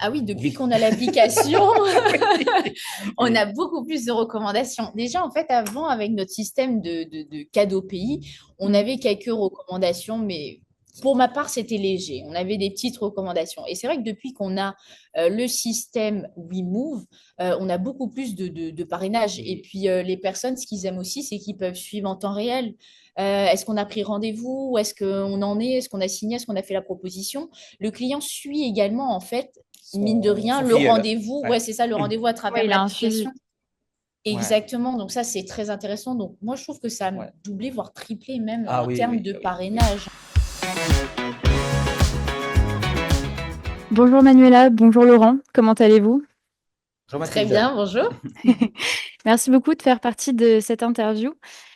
Ah oui, depuis Oui. qu'on a l'application, on Oui. a beaucoup plus de recommandations. Déjà, en fait, avant, avec notre système de cadeaux pays, on Mm. avait quelques recommandations, mais pour ma part, c'était léger. On avait des petites recommandations. Et c'est vrai que depuis qu'on a le système WeMove, on a beaucoup plus de parrainage. Et Oui. puis, les personnes, ce qu'ils aiment aussi, c'est qu'ils peuvent suivre en temps réel. Est-ce qu'on a pris rendez-vous? Où est-ce qu'on en est? Est-ce qu'on a signé? Est-ce qu'on a fait la proposition? Le client suit également, en fait, mine de rien, Son le filleul. rendez-vous, Ouais. ouais, c'est ça, le rendez-vous à Ouais, travers il a un suivi. l'application. Ouais. Exactement. Donc ça, c'est très intéressant. Donc moi, je trouve que ça a Ouais. doublé, voire triplé même Ah en oui, termes oui, de ah oui, oui. parrainage. Bonjour Manuela, bonjour Laurent, comment allez-vous? Bonjour Très Mathilde. bien, bonjour. Merci beaucoup de faire partie de cette interview.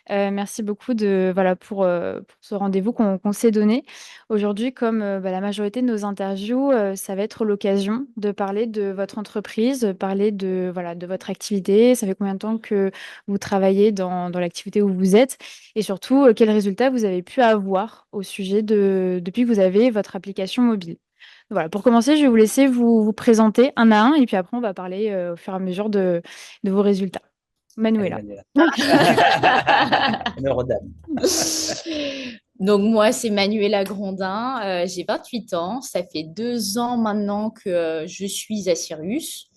Merci beaucoup pour ce rendez-vous qu'on s'est donné. Aujourd'hui, comme la majorité de nos interviews, ça va être l'occasion de parler de votre entreprise, parler de votre activité. Ça fait combien de temps que vous travaillez dans l'activité où vous êtes et surtout quels résultats vous avez pu avoir au sujet depuis que vous avez votre application mobile. Voilà, pour commencer, je vais vous laisser vous présenter un à un et puis après, on va parler au fur et à mesure de vos résultats. Allez, Manuela. Manuela. Honneur aux dames. Donc moi, c'est Manuela Grondin, j'ai 28 ans, ça fait 2 ans maintenant que je suis à Sirius,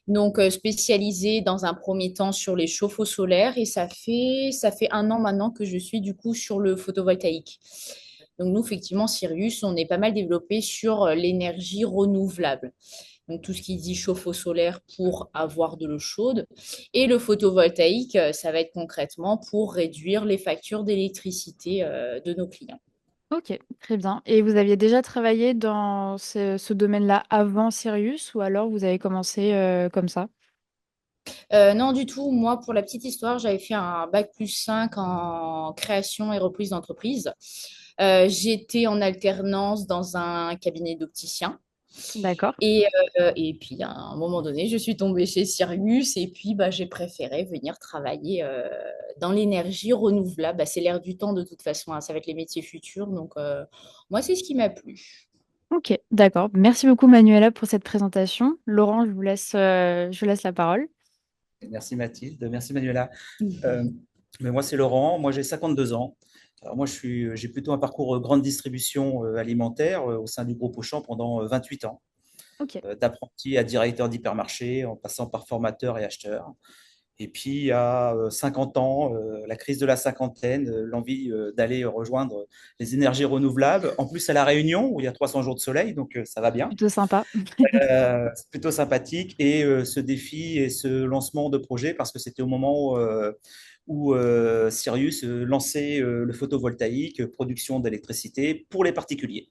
donc spécialisée dans un premier temps sur les chauffe-eau solaires et ça fait 1 an maintenant que je suis du coup sur le photovoltaïque. Donc nous, effectivement, Sirius, on est pas mal développé sur l'énergie renouvelable. Donc tout ce qui dit chauffe-eau solaire pour avoir de l'eau chaude. Et le photovoltaïque, ça va être concrètement pour réduire les factures d'électricité de nos clients. Ok, très bien. Et vous aviez déjà travaillé dans ce domaine-là avant Sirius ou alors vous avez commencé comme ça? Non, du tout. Moi, pour la petite histoire, j'avais fait un bac+5 en création et reprise d'entreprise. J'étais en alternance dans un cabinet d'opticien. D'accord. Et puis, à un moment donné, je suis tombée chez Sirius et puis bah, j'ai préféré venir travailler dans l'énergie renouvelable. Bah, c'est l'air du temps de toute façon, hein, ça va être les métiers futurs. Donc, moi, c'est ce qui m'a plu. Ok, d'accord. Merci beaucoup Manuela pour cette présentation. Laurent, je vous laisse la parole. Merci Mathilde. Merci Manuela. Euh, mais moi, c'est Laurent. Moi, j'ai 52 ans. Alors, moi, j'ai plutôt un parcours grande distribution alimentaire au sein du groupe Auchan pendant 28 ans, Ok. d'apprenti à directeur d'hypermarché en passant par formateur et acheteur. Et puis, il y a 50 ans, la crise de la cinquantaine, l'envie d'aller rejoindre les énergies renouvelables. En plus, à La Réunion, où il y a 300 jours de soleil, donc ça va bien. Plutôt sympa. C'est plutôt sympathique. Et ce défi et ce lancement de projet, parce que c'était au moment où Sirius lançait le photovoltaïque, production d'électricité pour les particuliers.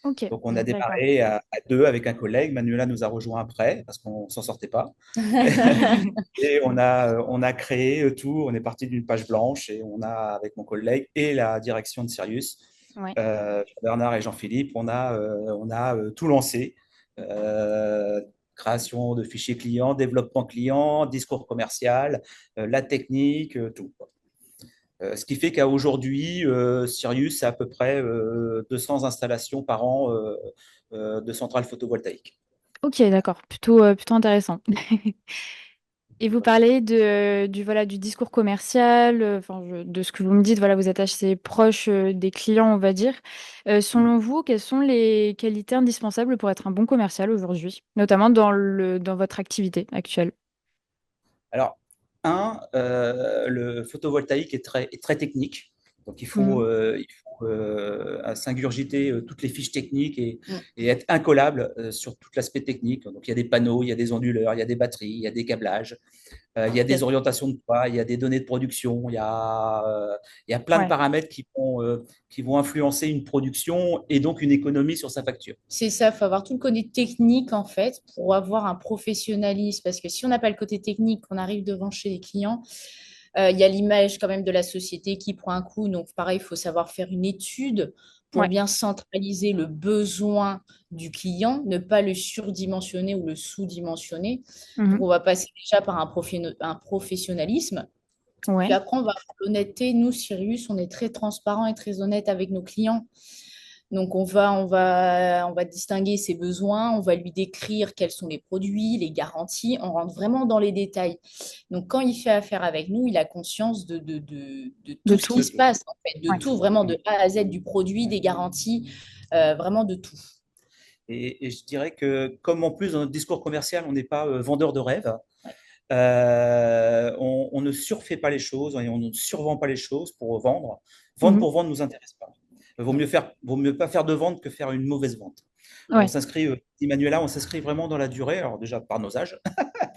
Ok, Donc, on a d'accord. démarré à deux avec un collègue. Manuela nous a rejoint après parce qu'on ne s'en sortait pas. Et on a créé tout. On est parti d'une page blanche et on a, avec mon collègue et la direction de Sirius, Ouais. Bernard et Jean-Philippe, on a tout lancé. Euh, Création de fichiers clients, développement client, discours commercial, la technique, tout. Ce qui fait qu'à aujourd'hui, Sirius a à peu près 200 installations par an de centrales photovoltaïques. Ok, d'accord. Plutôt intéressant. Et vous parlez du discours commercial, de ce que vous me dites, voilà, vous êtes assez proche des clients, on va dire. Selon vous, quelles sont les qualités indispensables pour être un bon commercial aujourd'hui, notamment dans votre activité actuelle? Alors, le photovoltaïque est très technique. Donc, Mhm. il faut s'ingurgiter toutes les fiches techniques Mm. et être incollable sur tout l'aspect technique. Donc, il y a des panneaux, il y a des onduleurs, il y a des batteries, il y a des câblages, il y a des orientations de poids, il y a des données de production, il y a plein de Ouais. paramètres qui vont influencer une production et donc une économie sur sa facture. C'est ça, il faut avoir tout le côté technique en fait pour avoir un professionnalisme. Parce que si on n'a pas le côté technique, qu'on arrive devant chez les clients, il y a l'image quand même de la société qui prend un coup. Donc pareil, il faut savoir faire une étude pour Ouais. bien centraliser le besoin du client, ne pas le surdimensionner ou le sous-dimensionner. Donc Mhm. on va passer déjà par un professionnalisme. Puis Ouais. après, on va avoir l'honnêteté. Nous, Sirius, on est très transparent et très honnête avec nos clients. Donc, on va distinguer ses besoins, on va lui décrire quels sont les produits, les garanties, on rentre vraiment dans les détails. Donc, quand il fait affaire avec nous, il a conscience de De tout ce tout. qui de se tout. passe, en fait, de Ouais. tout, vraiment de A à Z, du produit, des garanties, vraiment de tout. Et je dirais que comme en plus dans notre discours commercial, on n'est pas vendeur de rêves, Ouais. on ne surfait pas les choses et on ne survend pas les choses pour vendre. Vendre Mhm. pour vendre ne nous intéresse pas. Non. Vaut mieux pas faire de vente que faire une mauvaise vente. On Ouais. s'inscrit, Emmanuela, on s'inscrit vraiment dans la durée, alors déjà par nos âges,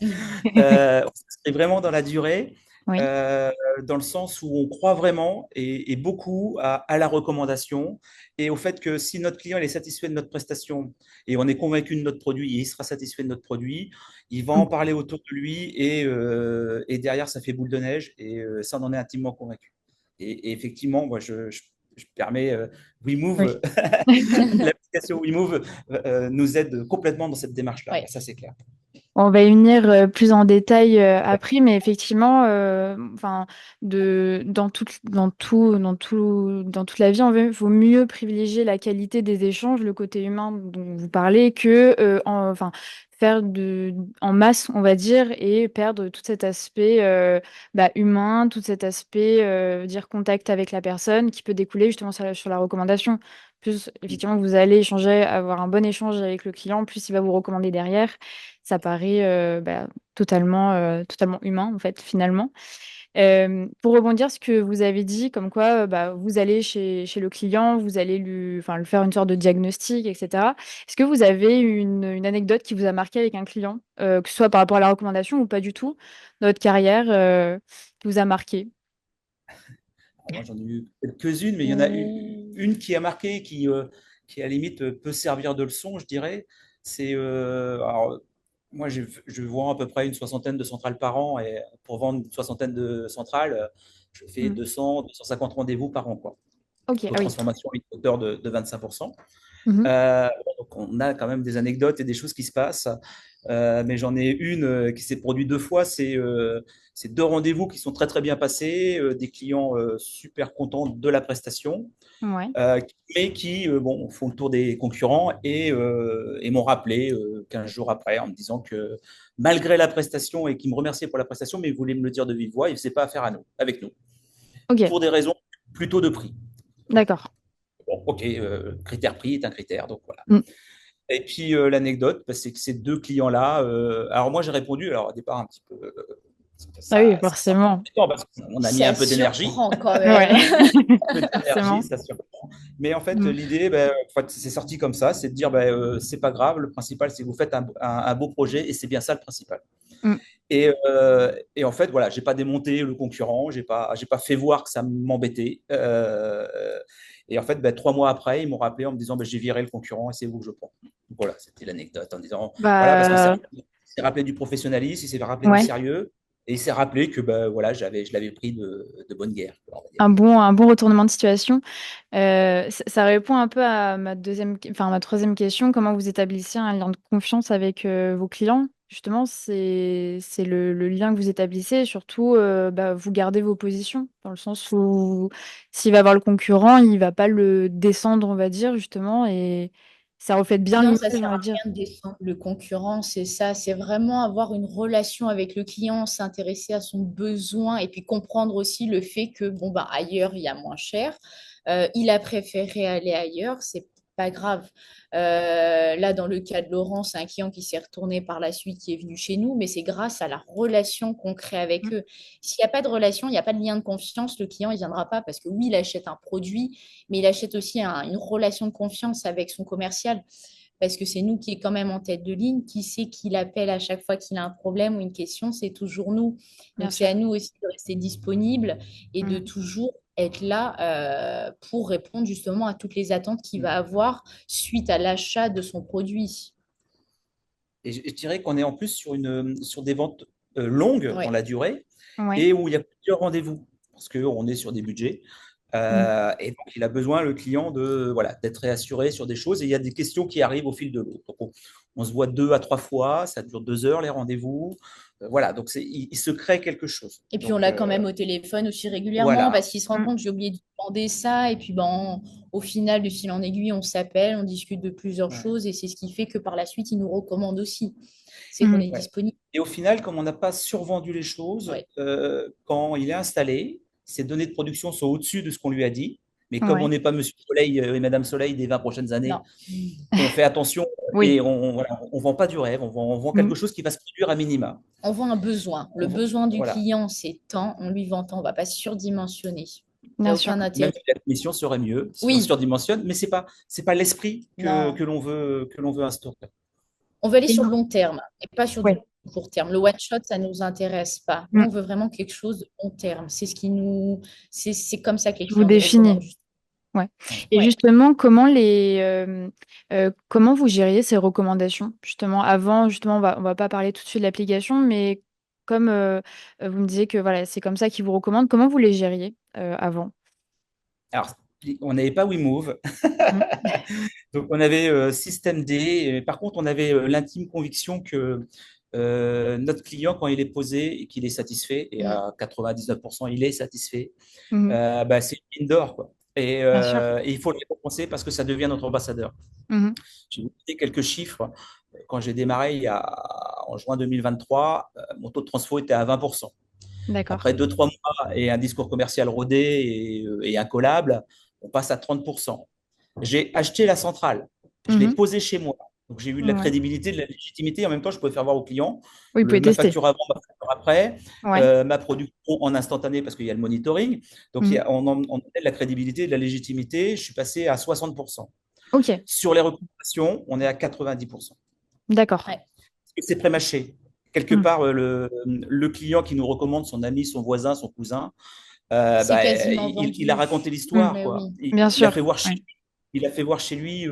on s'inscrit vraiment dans la durée, Oui. euh, dans le sens où on croit vraiment et beaucoup à la recommandation et au fait que si notre client il est satisfait de notre prestation et on est convaincu de notre produit et il sera satisfait de notre produit, il va en Mhm. parler autour de lui et derrière ça fait boule de neige et ça on en est intimement convaincu. Et effectivement, moi je permets WeMove, Oui. l'application WeMove nous aide complètement dans cette démarche-là, Ouais. ça c'est clair. On va y venir plus en détail après, mais effectivement, enfin, dans toute la vie, vaut mieux privilégier la qualité des échanges, le côté humain dont vous parlez, que enfin, faire en masse, on va dire, et perdre tout cet aspect humain, tout cet aspect dire contact avec la personne qui peut découler justement sur la recommandation. Plus effectivement vous allez échanger, avoir un bon échange avec le client, plus il va vous recommander derrière. Ça paraît totalement humain, en fait, finalement. Pour rebondir sur ce que vous avez dit, comme quoi vous allez chez le client, vous allez lui faire une sorte de diagnostic, etc. Est-ce que vous avez une anecdote qui vous a marqué avec un client, que ce soit par rapport à la recommandation ou pas du tout, dans votre carrière, qui vous a marqué? Alors moi, j'en ai eu quelques-unes, mais il y en a Ouh. une qui a marqué, qui à la limite peut servir de leçon, je dirais. C'est, alors, moi, je vends à peu près une soixantaine de centrales par an, et pour vendre une soixantaine de centrales, je fais Mm. 200, 250 rendez-vous par an, quoi. Ok, Taux de ah oui. transformation à une hauteur de 25%. Mhm. Donc on a quand même des anecdotes et des choses qui se passent. Mais j'en ai une qui s'est produite deux fois. C'est deux rendez-vous qui sont très très bien passés, des clients super contents de la prestation, Ouais. mais qui bon, font le tour des concurrents et m'ont rappelé 15 jours après en me disant que malgré la prestation et qui me remerciaient pour la prestation, mais ils voulaient me le dire de vive voix, ils ne faisaient pas affaire avec nous, Ok, pour des raisons plutôt de prix. d'accord. Bon, ok, critère prix est un critère, donc voilà. Mm. Et puis l'anecdote, bah, c'est que ces deux clients-là, alors moi j'ai répondu, alors au départ un petit peu, Ah oui, ça sort forcément. du temps parce qu'on a mis un Ça peu d'énergie, surprend quand Ouais, même. peu d'énergie, forcément. ça surprend. Mais en fait Mm. l'idée, bah, en fait, c'est sorti comme ça, c'est de dire, bah, c'est pas grave, le principal c'est que vous faites un beau projet et c'est bien ça le principal. Mm. Et en fait, voilà, j'ai pas démonté le concurrent, j'ai pas fait voir que ça m'embêtait. Et en fait, ben, 3 mois après, ils m'ont rappelé en me disant, ben, j'ai viré le concurrent et c'est vous que je prends. Voilà, c'était l'anecdote en disant, voilà, parce qu'il Bah, s'est rappelé du professionnalisme, il s'est rappelé du ouais. sérieux et il s'est rappelé que ben, voilà, je l'avais pris de bonne guerre, on va dire. Un bon retournement de situation. Ça répond un peu à ma troisième question. Comment vous établissez un lien de confiance avec vos clients? Justement, c'est le lien que vous établissez et surtout, vous gardez vos positions dans le sens où s'il va avoir le concurrent, il va pas le descendre, on va dire, justement, et ça reflète bien Non, l'image, ça on sert va à dire. rien de descendre le concurrent, c'est ça. C'est vraiment avoir une relation avec le client, s'intéresser à son besoin et puis comprendre aussi le fait que, bon, bah, ailleurs, il y a moins cher. Il a préféré aller ailleurs, c'est pas grave. Là, dans le cas de Laurent, c'est un client qui s'est retourné par la suite, qui est venu chez nous, mais c'est grâce à la relation qu'on crée avec eux. S'il n'y a pas de relation, il n'y a pas de lien de confiance, le client, il ne viendra pas parce que oui, il achète un produit, mais il achète aussi une relation de confiance avec son commercial parce que c'est nous qui est quand même en tête de ligne. Qui sait qui l'appelle à chaque fois qu'il a un problème ou une question, c'est toujours nous. Bien Donc c'est à sûr. nous aussi de rester disponible et de Mm. toujours être là pour répondre justement à toutes les attentes qu'il va avoir suite à l'achat de son produit. Et je dirais qu'on est en plus sur des ventes longues dans Ouais. la durée Ouais. et où il y a plusieurs rendez-vous parce qu'on est sur des budgets. Mm. Et donc, il a besoin, le client, voilà, d'être réassuré sur des choses. Et il y a des questions qui arrivent au fil de l'eau. Donc, on se voit 2 à 3 fois, ça dure 2 heures les rendez-vous. Voilà, donc il se crée quelque chose. Et puis on Donc, l'a quand même au téléphone aussi régulièrement voilà. parce qu'il se rend Mm. compte que j'ai oublié de lui demander ça. Et puis ben, au final, de fil en aiguille, on s'appelle, on discute de plusieurs Ouais. choses et c'est ce qui fait que par la suite, il nous recommande aussi. C'est qu'on Mm. est Ouais. disponible. Et au final, comme on n'a pas survendu les choses, Ouais. quand il est installé, ses données de production sont au-dessus de ce qu'on lui a dit. Mais comme on Ouais. n'est pas Monsieur Soleil et Madame Soleil des 20 prochaines années, Non. on fait attention Oui. et voilà, on vend pas du rêve, on vend Mm. quelque chose qui va se produire à minima. On voit un besoin. Le besoin du Voilà. client, c'est tant, on lui vend tant. On ne va pas surdimensionner. Il n'y a Bien sûr. aucun Même intérêt. si la commission serait mieux si on Oui, surdimensionne, mais c'est pas l'esprit non. que l'on veut instaurer. On veut aller Et sur non. le long terme et pas sur du Ouais. court terme. Le one shot, ça ne nous intéresse pas. Nous, Mm. on veut vraiment quelque chose de long terme. C'est comme ça que les Qui vous clients nous définit. recommandent. Ouais. Ouais. Et Ouais. justement, comment vous gériez ces recommandations? Justement, avant, justement, on va pas parler tout de suite de l'application, mais comme vous me disiez que voilà, c'est comme ça qu'ils vous recommandent, comment vous les gériez avant? Alors, on n'avait pas WeMove, Mm. donc on avait Système D. Par contre, on avait l'intime conviction que notre client, quand il est posé et qu'il est satisfait, et Mm. à 99% il est satisfait, Mhm. bah, c'est une mine d'or, quoi. Bien sûr. Et il faut le récompenser parce que ça devient notre ambassadeur. Mhm. Je vais vous donner quelques chiffres. Quand j'ai démarré en juin 2023, mon taux de transfo était à 20%. D'accord. Après 2, 3 mois et un discours commercial rodé et incollable, on passe à 30%. J'ai acheté la centrale, je l'ai Mhm. posée chez moi. Donc j'ai eu de la Ouais. crédibilité, de la légitimité. En même temps, je pouvais faire voir au client Oui, vous pouvez ma tester. facture avant, ma facture après, Ouais. ma production en instantané parce qu'il y a le monitoring. Donc Mhm. on a de la crédibilité, de la légitimité. Je suis passé à 60%. Ok. Sur les recommandations, on est à 90%. D'accord. Ouais. Parce que c'est pré-mâché. Quelque Mm. part, le client qui nous recommande son ami, son voisin, son cousin, C'est quasiment il a vendu. raconté Mm. l'histoire, Mais quoi. oui. Bien Il a fait sûr. voir chez Ouais. lui. Il a fait voir chez lui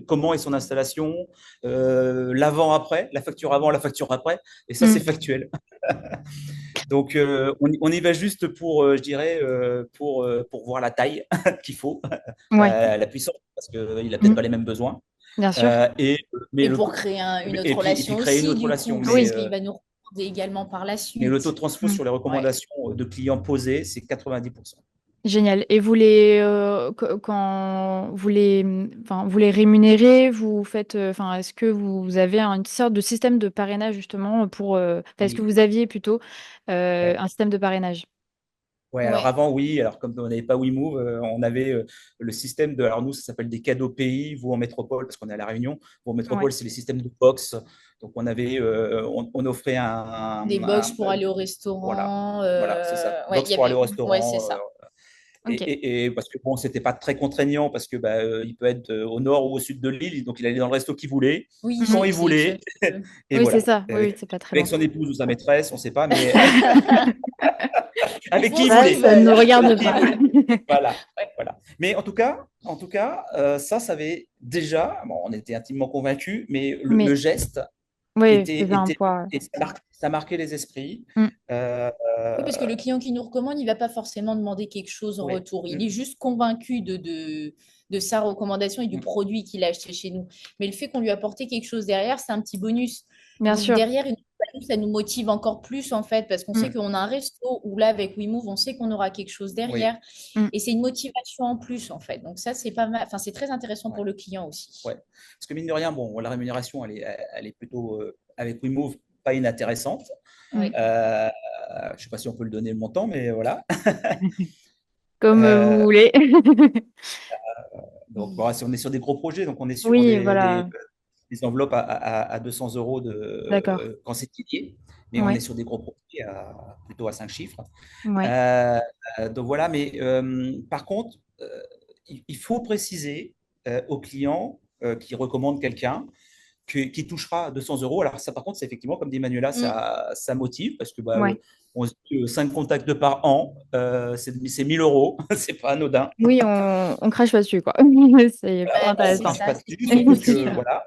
comment est son installation, l'avant-après, la facture avant, la facture après, et ça, c'est Mm. factuel. Donc, on y va juste pour, je dirais, pour voir la taille qu'il faut, Ouais. la puissance, parce qu'il n'a peut-être Mm. pas les mêmes besoins. Bien sûr. Euh, et, mais Et le, pour créer une autre et puis relation créer une aussi, autre du relation. coup, Oui. parce qu'il va nous recommander également par la Mais le suite. taux de transfo Mm. sur les Ouais. recommandations de clients posés, c'est 90%. Génial. Et quand vous les rémunérez, vous faites, est-ce que vous avez une sorte de système de parrainage justement est-ce que Oui. vous aviez plutôt Ouais. un système de parrainage? Ouais, alors Ouais. avant, oui. Alors, comme on n'avait pas WeMove, on avait le système de. Alors, nous, ça s'appelle des cadeaux pays, vous en métropole, parce qu'on est à La Réunion. Vous en Ouais. métropole, c'est les systèmes de box. Donc, on offrait Des box pour aller au voilà, restaurant. voilà, c'est ça. Ouais, il Box y pour aller avait. au Ouais, c'est restaurant. ça. Et, Ok. et parce que bon, c'était pas très contraignant parce que il peut être au nord ou au sud de l'île, donc il allait dans le resto qu'il voulait, Oui, Mhm. quand il c'est voulait, flexible. et Oui, c'est voilà. ça. Oui, oui, c'est pas très Avec loin. son épouse ou sa maîtresse, on ne sait pas, mais Ils avec qui font il ce Ça, qu'ils voulait. ça ne veulent. nous Avec regarde qui il pas. voulait. Voilà, Ouais. voilà. Mais en tout cas, ça avait déjà, bon, on était intimement convaincus, mais le Mais geste oui, était, faisait un était poids. et ça marquait les esprits. Mm. Euh, Oui, parce que le client qui nous recommande, il ne va pas forcément demander quelque chose en ouais. retour. Il Mm, est juste convaincu de sa recommandation et du mm, produit qu'il a acheté chez nous. Mais le fait qu'on lui apporte quelque chose derrière, c'est un petit bonus. Bien Donc sûr. derrière, ça nous motive encore plus en fait, parce qu'on sait Mm. qu'on a un resto où là, avec WeMove, on sait qu'on aura quelque chose oui. derrière. Mm. Et c'est une motivation en plus en fait. Donc ça, c'est pas mal. Enfin, c'est très intéressant Ouais. pour le client aussi. Ouais. Parce que mine de rien, bon, la rémunération, elle est plutôt, avec WeMove, pas inintéressante. Mm. Oui. Je ne sais pas si on peut le donner le montant, mais voilà. Comme vous Euh, voulez. donc, bon, si on est sur des gros projets, donc on est sur Oui, des voilà. des enveloppes à 200 euros D'accord. quand c'est lié, mais on est Ouais. sur des gros projets plutôt à 5 chiffres. Ouais. Euh, donc voilà, mais par contre, il faut préciser aux clients qui recommandent quelqu'un qui touchera 200 euros. Alors ça, par contre, c'est effectivement, comme dit Manuela, Mm. ça motive parce que Ouais. on se dit 5 contacts par an, c'est 1000 euros, c'est pas anodin. Oui, on crache pas dessus, quoi. C'est plutôt Bah, On c'est intéressant. crache ça, pas c'est dessus, ce qui surtout C'est que sûr. voilà.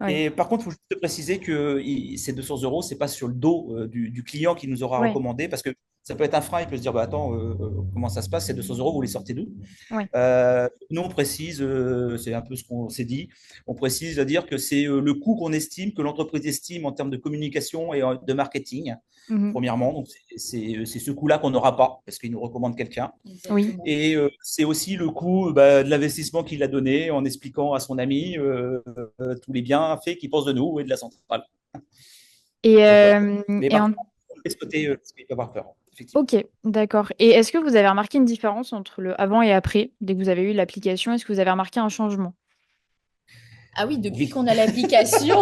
Ouais. Et par contre, il faut juste préciser que ces 200 euros, c'est pas sur le dos du client qui nous aura Ouais. recommandé parce que Ça peut être un frein. Il peut se dire, bah, attends, comment ça se passe? Ces 200 euros, vous les sortez d'où? Ouais. Nous, on précise, c'est un peu ce qu'on s'est dit, on précise à dire que c'est le coût qu'on estime, que l'entreprise estime en termes de communication et de marketing, Mhm. premièrement. Donc, c'est ce coût-là qu'on n'aura pas parce qu'il nous recommande quelqu'un. Oui. Exactement. Et c'est aussi le coût de l'investissement qu'il a donné en expliquant à son ami tous les bienfaits qu'il pense de nous et de la centrale. Et, Donc voilà. euh, Mais et par en... contre, ce côté, il peut avoir peur, effectivement. Ok, d'accord. Et est-ce que vous avez remarqué une différence entre le avant et après, dès que vous avez eu l'application? Est-ce que vous avez remarqué un changement? Ah oui, depuis Oui. qu'on a l'application,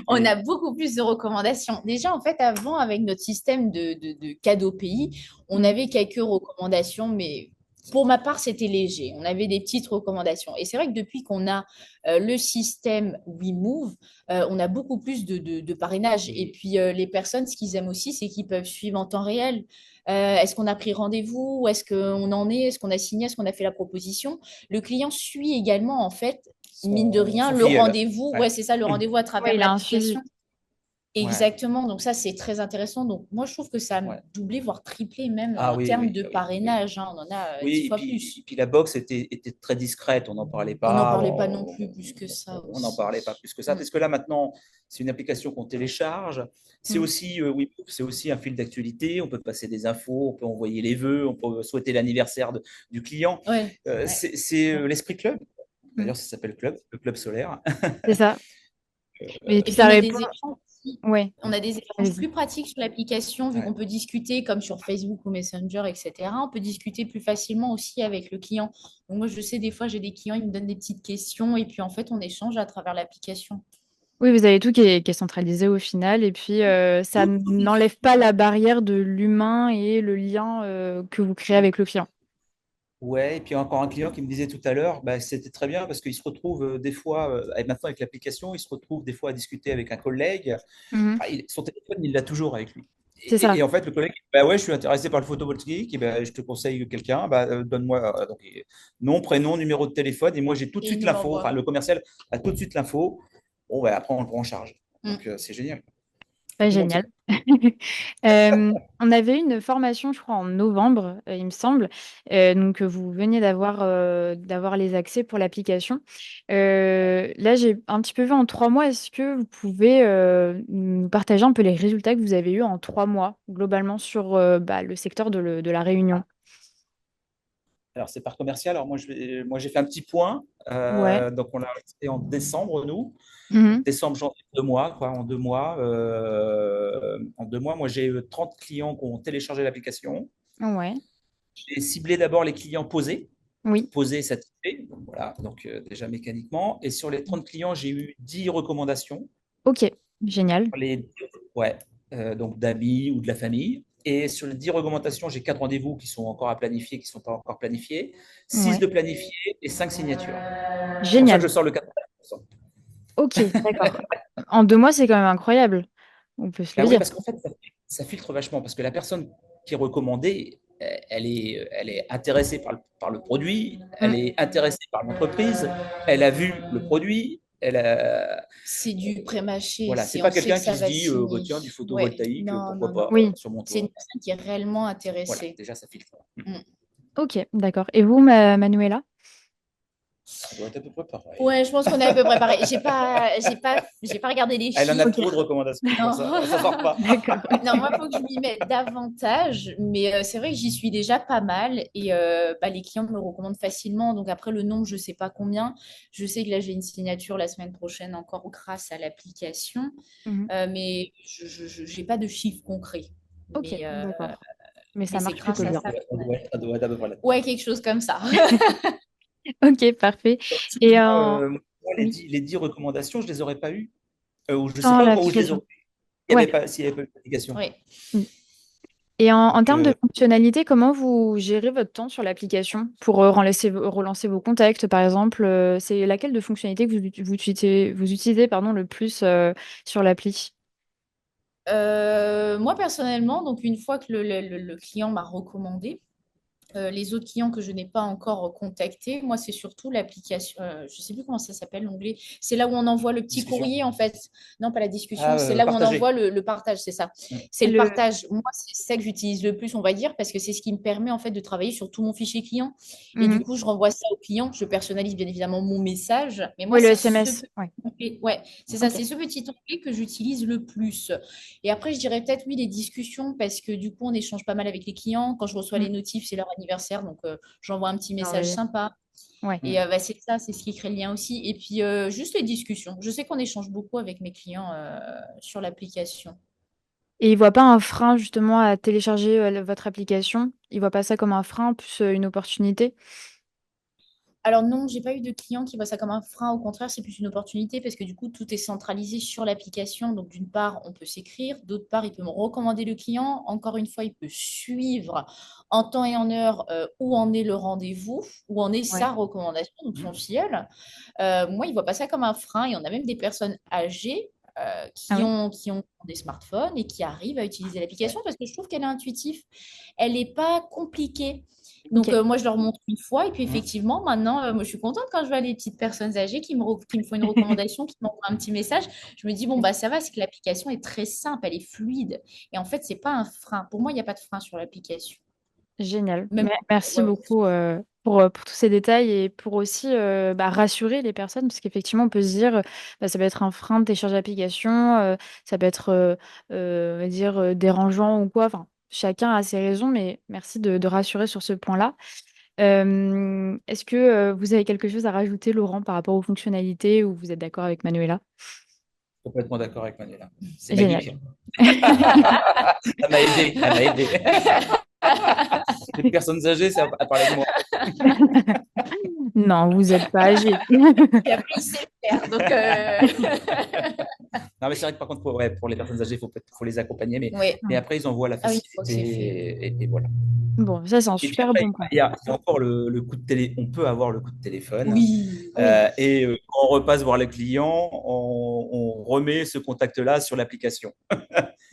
on Oui. a beaucoup plus de recommandations. Déjà, en fait, avant, avec notre système de cadeaux pays, on Mhm. avait quelques recommandations, mais pour ma part, c'était léger. On avait des petites recommandations. Et c'est vrai que depuis qu'on a le système WeMove, on a beaucoup plus de parrainage. Et Oui. puis, les personnes, ce qu'ils aiment aussi, c'est qu'ils peuvent suivre en temps réel. Est-ce qu'on a pris rendez-vous? Où est-ce qu'on en est? Est-ce qu'on a signé? Est-ce qu'on a fait la proposition? Le client suit également, en fait, mine de rien, Son le filleul. rendez-vous, ouais, Ouais. c'est ça, le rendez-vous à Oui, travers il a un suivi. l'application. Ouais. Exactement. Donc ça, c'est très intéressant. Donc moi, je trouve que ça a Ouais. doublé, voire triplé même Ah en oui, termes oui, de ah oui, oui. parrainage, hein. On en a Oui, 10 fois et plus. puis la box était très discrète, on n'en parlait On n'en pas, parlait pas non plus plus que ça on n'en parlait pas aussi. plus que ça. Mm. Parce que là, maintenant, c'est une application qu'on télécharge. C'est Mm. aussi, oui, c'est aussi un fil d'actualité. On peut passer des infos, on peut envoyer les vœux, on peut souhaiter l'anniversaire du client. Ouais, ouais. C'est l'esprit club. Mm. D'ailleurs, ça s'appelle club, le club solaire. C'est ça. Et Et puis puis ça on a répond. des échanges aussi. Ouais, On a des échanges allez-y. plus pratiques sur l'application, vu Ouais. qu'on peut discuter comme sur Facebook ou Messenger, etc. On peut discuter plus facilement aussi avec le client. Donc moi, je sais, des fois, j'ai des clients, ils me donnent des petites questions et puis en fait, on échange à travers l'application. Oui, vous avez tout qui est centralisé au final. Et puis, ça Tout est n'enlève pas la barrière de l'humain et le lien que vous créez avec le client. Ouais, et puis encore un client qui me disait tout à l'heure, bah, c'était très bien parce qu'il se retrouve des fois, et maintenant avec l'application, il se retrouve des fois à discuter avec un collègue. Mhm. Bah, son téléphone, il l'a toujours avec lui. C'est ça. Et en fait, le collègue, bah ouais, je suis intéressé par le photovoltaïque, et ben, je te conseille quelqu'un, bah, donne-moi donc, nom, prénom, numéro de téléphone, et moi j'ai tout de et il suite nous l'info, enfin l'envoie. le commercial a tout de suite l'info. Bon, bah, après, on le prend en charge. Donc, c'est génial. Ouais, Tout le monde sait génial. pas. On avait eu une formation, je crois, en novembre, il me semble. Donc, vous veniez d'avoir les accès pour l'application. Là, j'ai un petit peu vu en 3 mois. Est-ce que vous pouvez nous partager un peu les résultats que vous avez eus en 3 mois, globalement, sur le secteur de la Réunion? Alors, c'est par commercial. Alors, moi, j'ai fait un petit point. Ouais. Donc, on l'a resté en décembre, nous. Donc, Mhm. décembre, janvier, 2 mois, quoi, en 2 mois. En 2 mois, moi, j'ai 30 clients qui ont téléchargé l'application. Ouais. J'ai ciblé d'abord les clients posés, Oui. posés, satisfaits. Donc, voilà, donc déjà mécaniquement. Et sur les 30 clients, j'ai eu 10 recommandations. Ok. Génial. Les, ouais, donc d'amis ou de la famille. Et sur les 10 recommandations, j'ai 4 rendez-vous qui sont encore à planifier, qui ne sont pas encore planifiés, 6 Ouais. de planifiés et 5 signatures. C'est pour ça que je Génial. sors le 80%. Ok, d'accord. En 2 mois, c'est quand même incroyable. On peut se Bah le oui, dire. parce qu'en fait, ça filtre vachement. Parce que la personne qui est recommandée, elle est intéressée par le produit, elle Mm. est intéressée par l'entreprise, elle a vu le produit, C'est du pré-mâché, voilà, c'est c'est, on pas sait que quelqu'un ça qui se va dit bah, signer. tiens, du Ouais, photovoltaïque, non, pourquoi non, non. pas Oui. sur mon C'est une toit. personne qui est réellement Voilà, intéressée. déjà ça filtre. Mm. Ok, d'accord. Et vous, Manuela? Ça doit être à peu près pareil. Ouais, je pense qu'on est à peu près pareil. J'ai pas regardé les Elle en a Ok, chiffres. trop de recommandations, c'est pour Non. ça. Elle s'en sort pas. d'accord. Non, moi, il faut que je m'y mette davantage, mais c'est vrai que j'y suis déjà pas mal et les clients me le recommandent facilement. Donc après, le nombre, je sais pas combien. Je sais que là, j'ai une signature la semaine prochaine encore grâce à l'application, Mhm. mais je n'ai pas de chiffres concrets. Ok, d'accord. Mais Mais ça c'est marche grâce plutôt à bien. ça Ça qu'on a. doit être à peu près là-dedans. Ouais, quelque chose comme ça. Ok, parfait. Et Moi, oui, les 10 recommandations, je ne les aurais pas eues. Ou je ne sais sans pas où je les l'application. aurais eues Ouais. s'il n'y avait pas eu d'application. Oui. Mm. Et en Donc, termes de fonctionnalité, comment vous gérez votre temps sur l'application pour relancer vos contacts, par exemple? C'est laquelle de fonctionnalité que vous utilisez, pardon, le plus sur l'appli? Moi, personnellement, donc une fois que le client m'a recommandé, Les autres clients que je n'ai pas encore contactés, moi, c'est surtout l'application. Je ne sais plus comment ça s'appelle, l'onglet. C'est là où on envoie le petit Discussion. courrier, en fait. Non, pas la discussion. Ah, C'est là où on partagé. envoie le partage, c'est ça. Mm. C'est le Le... partage. Moi, c'est ça que j'utilise le plus, on va dire, parce que c'est ce qui me permet, en fait, de travailler sur tout mon fichier client. Et du Mhm. coup, je renvoie ça au client. Je personnalise, bien évidemment, mon message. Mais moi, Oui, le c'est ce SMS. petit Ouais. onglet. Ouais, c'est ça. Ok. C'est ce petit onglet que j'utilise le plus. Et après, je dirais peut-être, oui, les discussions, parce que du coup, on échange pas mal avec les clients. Quand je reçois Mm. les notifs, c'est leur anniversaire. Donc, j'envoie un petit message Merveilleux. sympa. Ouais. Et Mm. bah, c'est ça, c'est ce qui crée le lien aussi. Et puis, juste les discussions. Je sais qu'on échange beaucoup avec mes clients sur l'application. Et ils voient pas un frein justement à télécharger votre application. Ils voient pas ça comme un frein, plus une opportunité. Alors non, j'ai pas eu de client qui voit ça comme un frein. Au contraire, c'est plus une opportunité parce que du coup, tout est centralisé sur l'application. Donc d'une part, on peut s'écrire. D'autre part, il peut me recommander le client. Encore une fois, il peut suivre en temps et en heure où en est le rendez-vous, où en est Ouais. sa recommandation, donc son Mm. filleul. Moi, il voit pas ça comme un frein. Il y en a même des personnes âgées Ah oui? qui ont des smartphones et qui arrivent à utiliser Ouais. l'application parce que je trouve qu'elle est intuitive. Elle n'est pas compliquée. Donc, Ok. moi, je leur montre une fois. Et puis, Mm. effectivement, maintenant, moi, je suis contente quand je vois les petites personnes âgées qui me font une recommandation, qui m'envoient un petit message. Je me dis, bon, bah, ça va, c'est que l'application est très simple, elle est fluide. Et en fait, c'est pas un frein. Pour moi, il n'y a pas de frein sur l'application. Génial. Même, Merci ouais, beaucoup pour tous ces détails et pour aussi rassurer les personnes, parce qu'effectivement, on peut se dire, bah, ça peut être un frein de télécharger l'application, ça peut être on va dire, dérangeant ou quoi. Enfin, chacun a ses raisons, mais merci de rassurer sur ce point-là. Est-ce que vous avez quelque chose à rajouter, Laurent, par rapport aux fonctionnalités ou vous êtes d'accord avec Manuela? Complètement d'accord avec Manuela. C'est Génial. magique. Elle m'a aidé. Elle m'a aidé. Les personnes âgées, ça a parlé de moi. Non, vous n'êtes pas âgé. puis après, il sait le faire. Donc, Non, mais c'est vrai que par contre, pour les personnes âgées, faut les accompagner. Mais Ouais. après, ils en voient la Ah oui, une fois que facilité. c'est fait. Et voilà. Bon, ça, c'est un Et puis super après, bon point. il y a encore le coup de télé. On peut avoir le coup de téléphone. Oui, oui. Quand on repasse voir le client, on remet ce contact-là sur l'application. Oui.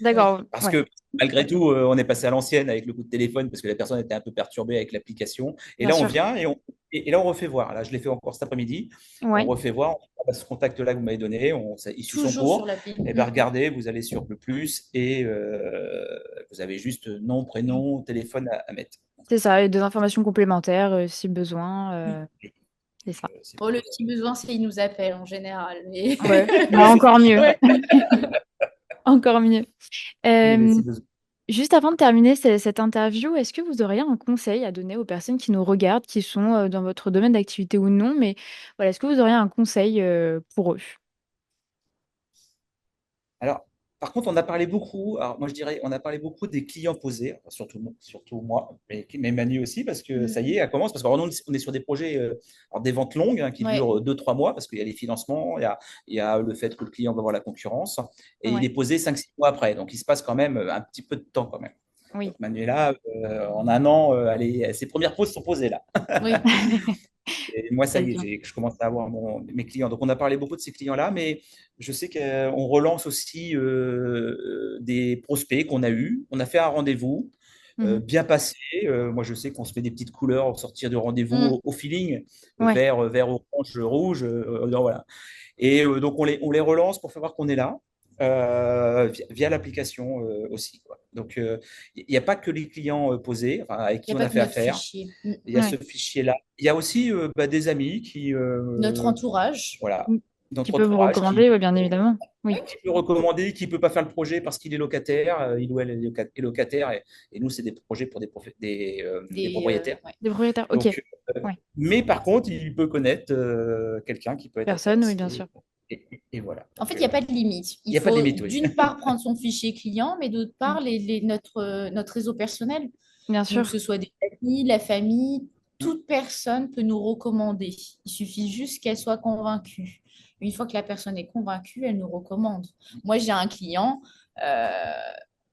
D'accord, Parce ouais. que malgré tout, on est passé à l'ancienne avec le coup de téléphone parce que la personne était un peu perturbée avec l'application. Et Bien là, on sûr. vient et là, on refait voir. Là, je l'ai fait encore cet après-midi. On Ouais, refait voir. Ce contact-là que vous m'avez donné, il suit son Toujours sur cours. l'appli. Et bien, regardez, vous allez sur le plus et vous avez juste nom, prénom, téléphone à mettre. c'est ça. Et des informations complémentaires si besoin. Et, C'est ça. c'est Oh, le petit besoin, c'est qu'il nous appelle en général. Mais... Ouais, bah, encore mieux. Ouais. Encore mieux. mais Euh, c'est besoin. Juste avant de terminer cette interview, est-ce que vous auriez un conseil à donner aux personnes qui nous regardent, qui sont dans votre domaine d'activité ou non, mais voilà, est-ce que vous auriez un conseil pour eux? Alors, par contre, on a parlé beaucoup, alors moi je dirais, on a parlé beaucoup des clients posés, enfin, surtout moi, mais Manu aussi, parce que ça y est, Mm. elle commence, parce qu'on est sur des projets, alors des ventes longues qui Ouais. durent 2, 3 mois, parce qu'il y a les financements, il y a le fait que le client va voir la concurrence, et il Ouais, est posé 5, 6 mois après, donc il se passe quand même un petit peu de temps quand même. oui. Donc Manuela, en un an, ses premières poses sont posées là. Oui. Et moi, ça Très y est, bien. je commence à avoir mes clients. Donc, on a parlé beaucoup de ces clients-là, mais je sais qu'on relance aussi des prospects qu'on a eus. On a fait un rendez-vous Mhm. bien passé. Moi, je sais qu'on se fait des petites couleurs au sortir du rendez-vous Mm. au feeling, Ouais, vert, orange, rouge. Non, voilà. Et donc, on les relance pour faire voir qu'on est là. Via l'application aussi, quoi. Donc, il n'y a pas que les clients posés, enfin, avec Il qui n'y on a a pas que fait notre affaire. fichier. Il y a ce ouais. fichier-là. Il y a aussi des amis Notre entourage. voilà, Mm. Qui notre peut vous entourage recommander, ouais, bien évidemment. Oui, qui peut recommander, qui ne peut pas faire le projet parce qu'il est locataire, il ou elle est locataire, et nous, c'est des projets pour des propriétaires. Ouais. des propriétaires. Ok. Donc, Ouais. mais par contre, il peut connaître quelqu'un qui peut être Personne, oui, bien sûr. intéressé. Et voilà. En fait, Donc, il n'y a pas de limite. il Il n'y a pas de faut limite, oui. d'une part prendre son fichier client, mais d'autre Mm. part notre réseau personnel. Bien Donc, que sûr. ce soit des amis, la famille, toute personne peut nous recommander. Il suffit juste qu'elle soit convaincue. Une fois que la personne est convaincue, elle nous recommande. Moi, j'ai un client, euh,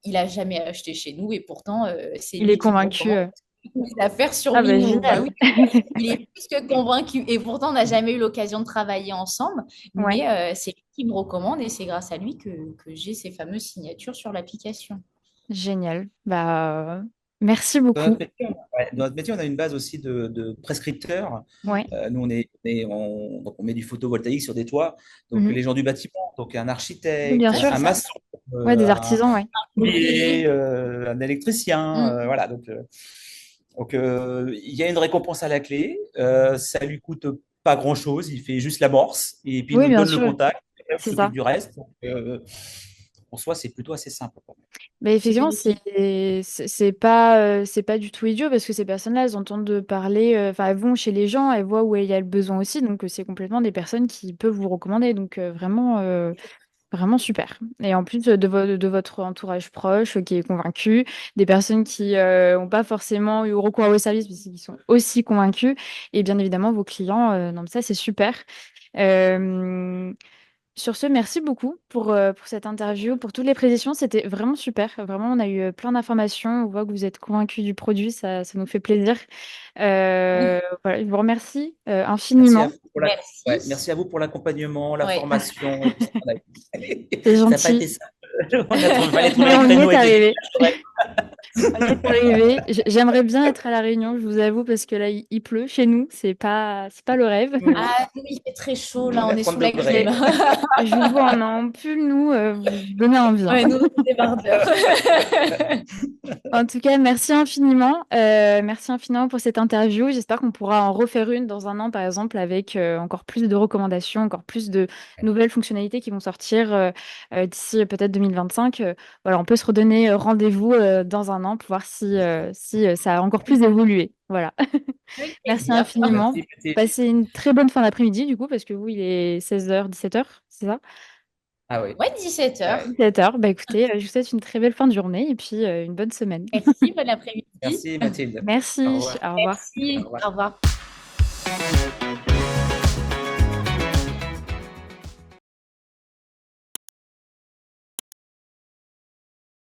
il n'a jamais acheté chez nous et pourtant, c'est Il est lui qui me convaincu. recommande l'affaire sur Ah bah Minou. Bah génial. oui, il est plus que convaincu. Et pourtant, on n'a jamais eu l'occasion de travailler ensemble. Ouais, Mais c'est lui qui me recommande et c'est grâce à lui que j'ai ces fameuses signatures sur l'application. génial. Bah, merci Notre beaucoup. métier, Ouais, dans notre métier, on a une base aussi de prescripteurs. Ouais. Nous, donc on met du photovoltaïque sur des toits. Donc, Mhm. les gens du bâtiment, donc un Oui, bien architecte, sûr. un maçon, Ouais, des un artisans, ouais. plombier, un électricien. Mm. Voilà. Donc, il y a une récompense à la clé. Ça lui coûte pas grand-chose. Il fait juste l'amorce et puis il Oui, nous bien donne le sûr, contact. Et on c'est s'occupe ça. du reste. Donc, pour soi, c'est plutôt assez simple, quoi. Mais C'est effectivement, bénéfique. c'est pas du tout idiot parce que ces personnes-là, elles entendent de parler, enfin, elles vont chez les gens, elles voient où il y a le besoin aussi, donc c'est complètement des personnes qui peuvent vous recommander, donc vraiment, vraiment super. Et en plus de votre entourage proche qui est convaincu, des personnes qui n'ont pas forcément eu recours à vos services, mais qui sont aussi convaincus, et bien évidemment vos clients, non, mais ça c'est super. Euh, Sur ce, merci beaucoup pour cette interview, pour toutes les précisions. C'était vraiment super. Vraiment, on a eu plein d'informations. On voit que vous êtes convaincus du produit. Ça nous fait plaisir. Voilà, je vous remercie Merci à infiniment. vous pour ouais, Merci. merci à vous pour l'accompagnement, la Ouais. formation et tout ça. C'est Ça n'a pas été gentil. simple. Fallait trouver Mais un on y créneau est avec les arrivé. décalages horaires. On y est arrivé. J'aimerais bien être à La Réunion, je vous avoue, parce que là, il pleut chez nous. C'est pas le rêve. Ah, nous, il fait très chaud, Nous, là, on on a est 30 sous la degrés. clim. Mais je vous vois en pull, nous, vous donnez envie, hein. Ouais, nous, on est débardeurs. En tout cas, merci infiniment. Merci infiniment pour cette interview. J'espère qu'on pourra en refaire une dans un an, par exemple, avec encore plus de recommandations, encore plus de nouvelles fonctionnalités qui vont sortir d'ici peut-être 2025. Voilà, on peut se redonner rendez-vous dans un an pour voir si ça a encore plus évolué. Voilà. Avec Merci plaisir. infiniment. Merci, Mathilde. Passez une très bonne fin d'après-midi, du coup, parce que vous, il est 16h, 17h, c'est ça? Ah oui. Ouais, 17 Ouais. heures. 17h. Bah écoutez, je vous souhaite une très belle fin de journée et puis une bonne semaine. Merci, bon après-midi. Merci, Mathilde. Au Merci. revoir. Au revoir. Au Merci, revoir. au revoir.